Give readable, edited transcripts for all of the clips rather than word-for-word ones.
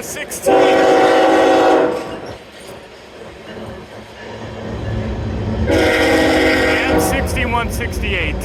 9416 and 6168.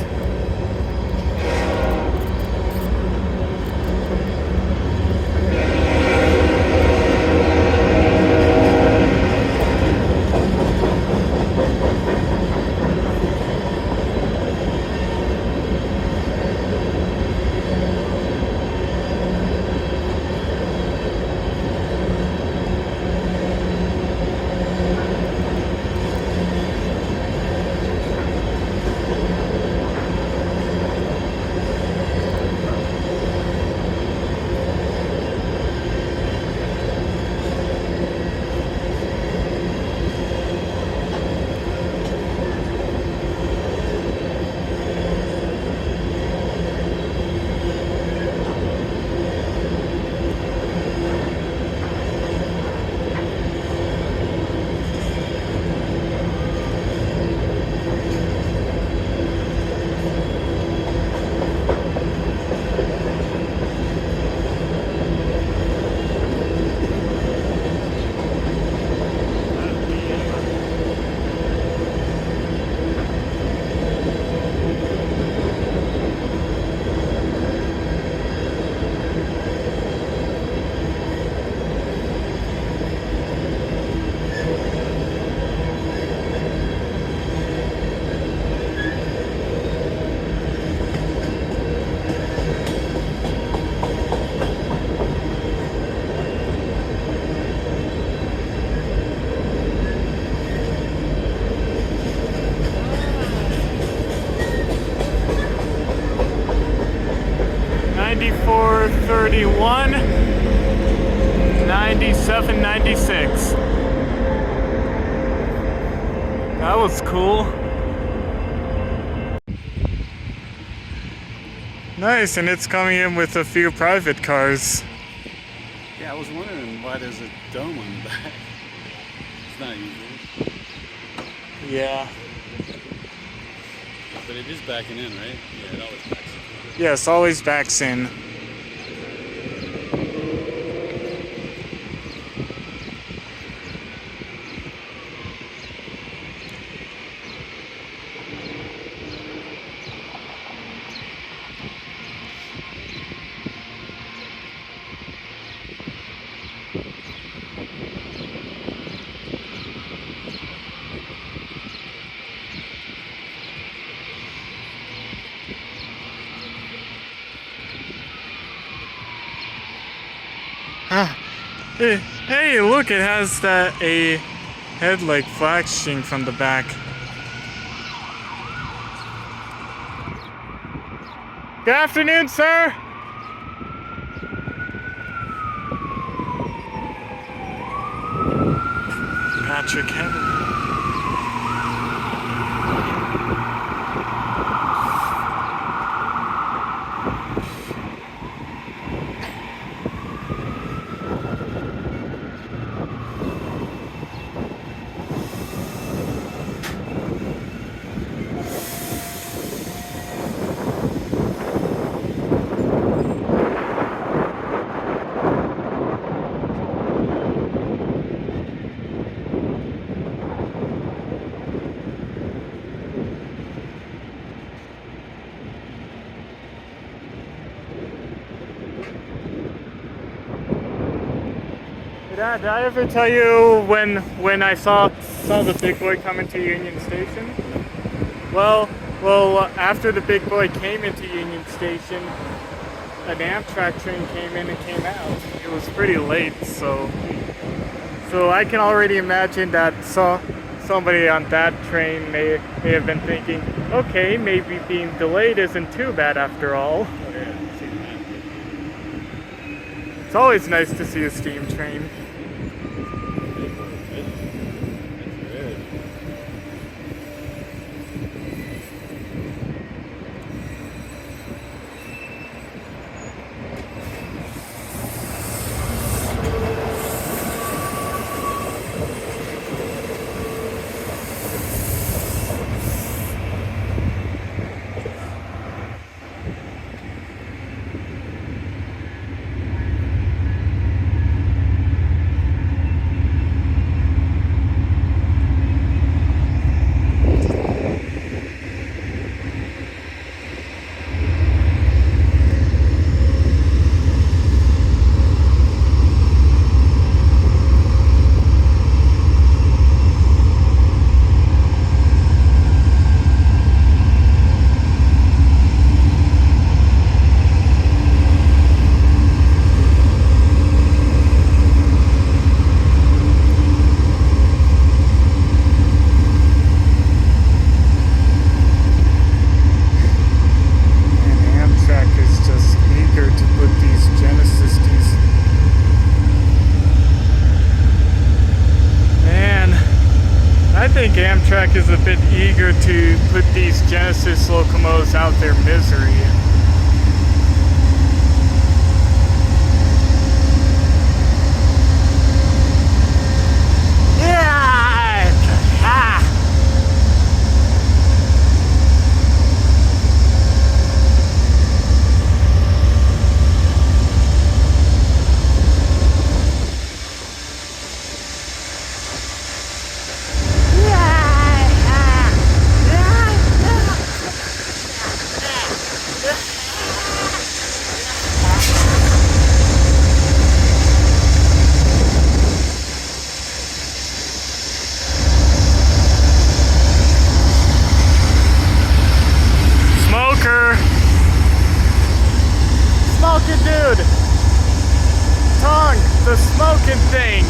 Ninety-four 31, 97 96. That was cool. Nice, and it's coming in with a few private cars. Yeah, I was wondering why there's a dome on the back. It's not usual. Yeah. But it is backing in, right? Yeah, it always backs in. Yes, always backs in. Hey, look, it has a headlight flashing from the back. Good afternoon, sir. Patrick Henry. Dad, did I ever tell you when I saw the big boy come into Union Station? Well, after the big boy came into Union Station, an Amtrak train came in and came out. It was pretty late, so I can already imagine that somebody on that train may have been thinking, okay, maybe being delayed isn't too bad after all. Oh, yeah, I've seen that. It's always nice to see a steam train. think Amtrak is a bit eager to put these Genesis locomotives out their misery. Yeah! Ah! Smoker! Smoking dude! Tongue, the smoking thing!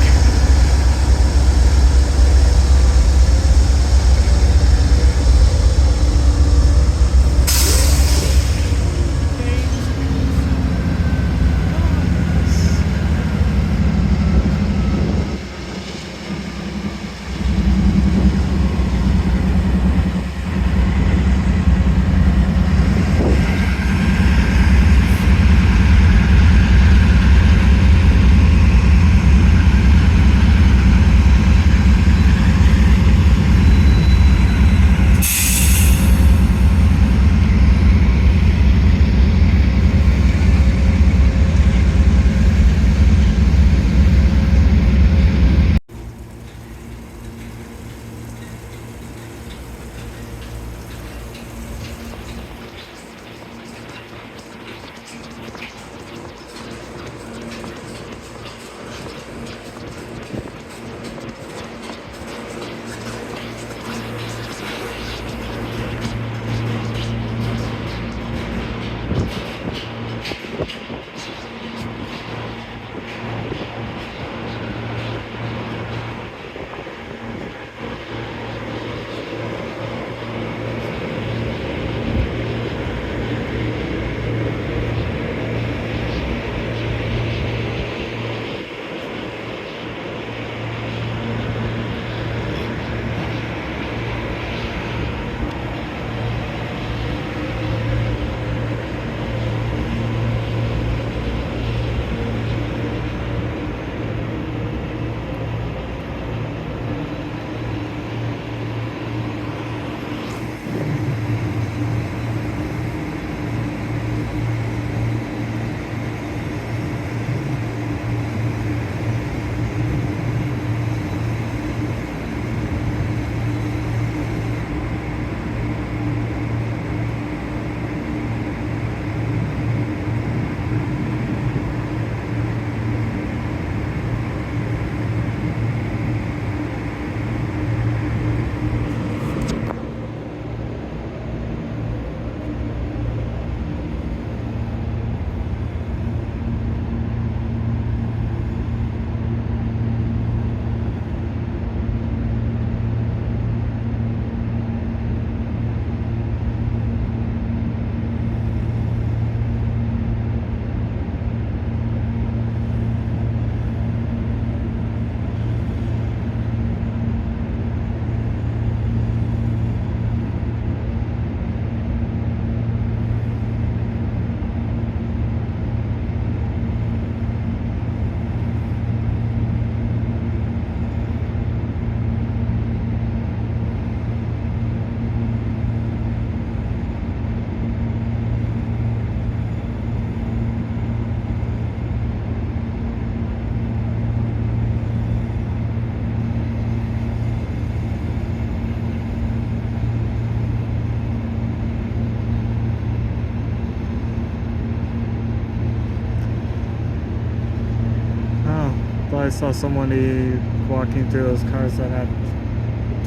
I saw somebody walking through those cars that had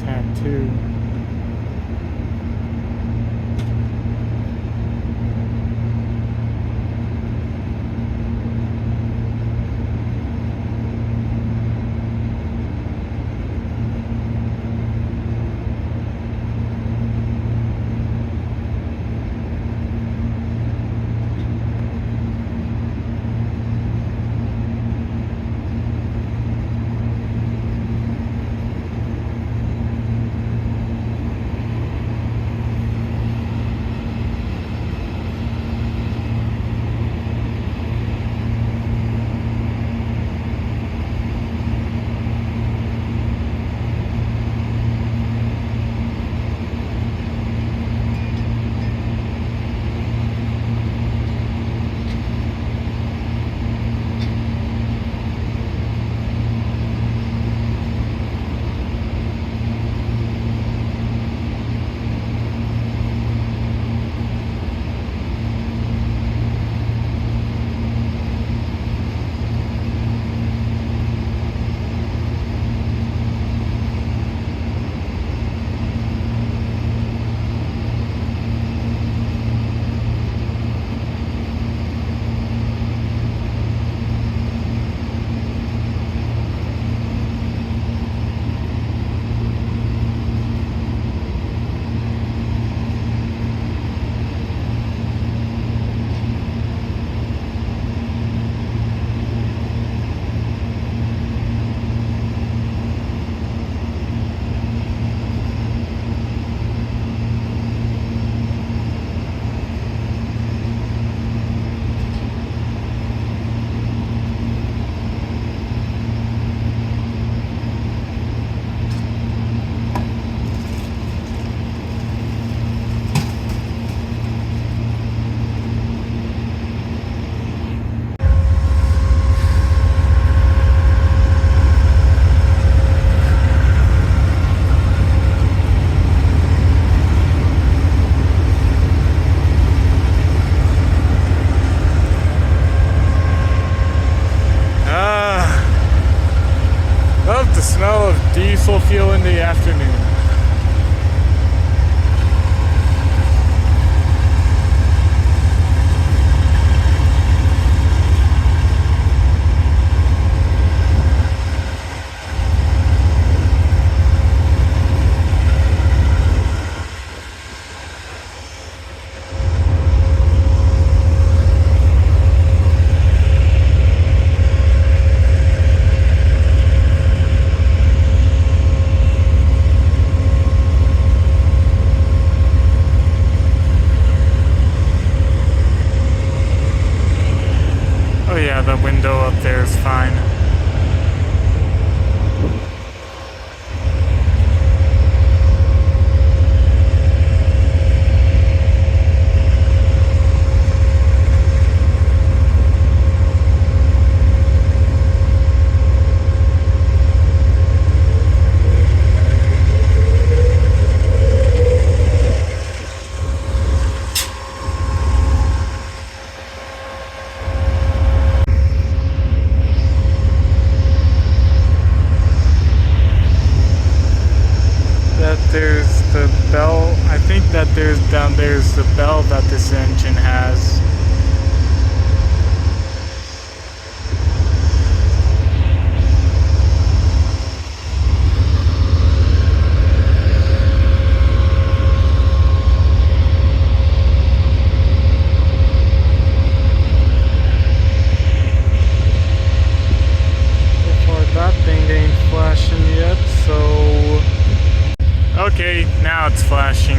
tattoo. smell of diesel fuel in the afternoon. Oh yeah, the window up there is fine. That there's the bell. I think that there's down there's the bell that this engine has. So far that thing ain't flashing yet, so okay, now it's flashing.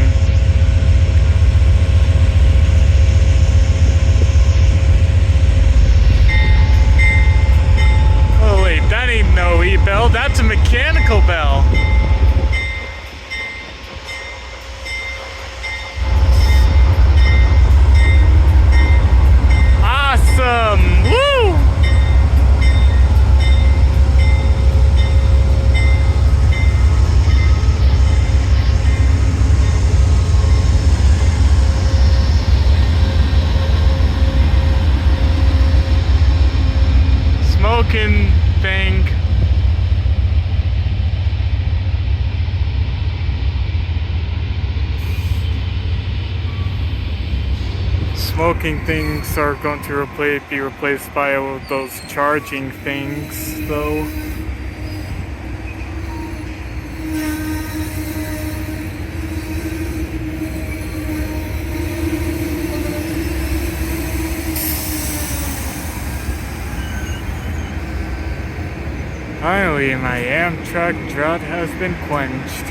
Oh wait, that ain't no e-bell, that's a mechanical bell. Awesome! Woo! Smoking thing. Smoking things are going to be replaced by those charging things, though. Finally, my Amtrak drought has been quenched.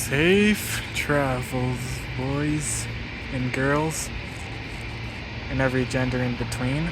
Safe travels, boys and girls, and every gender in between.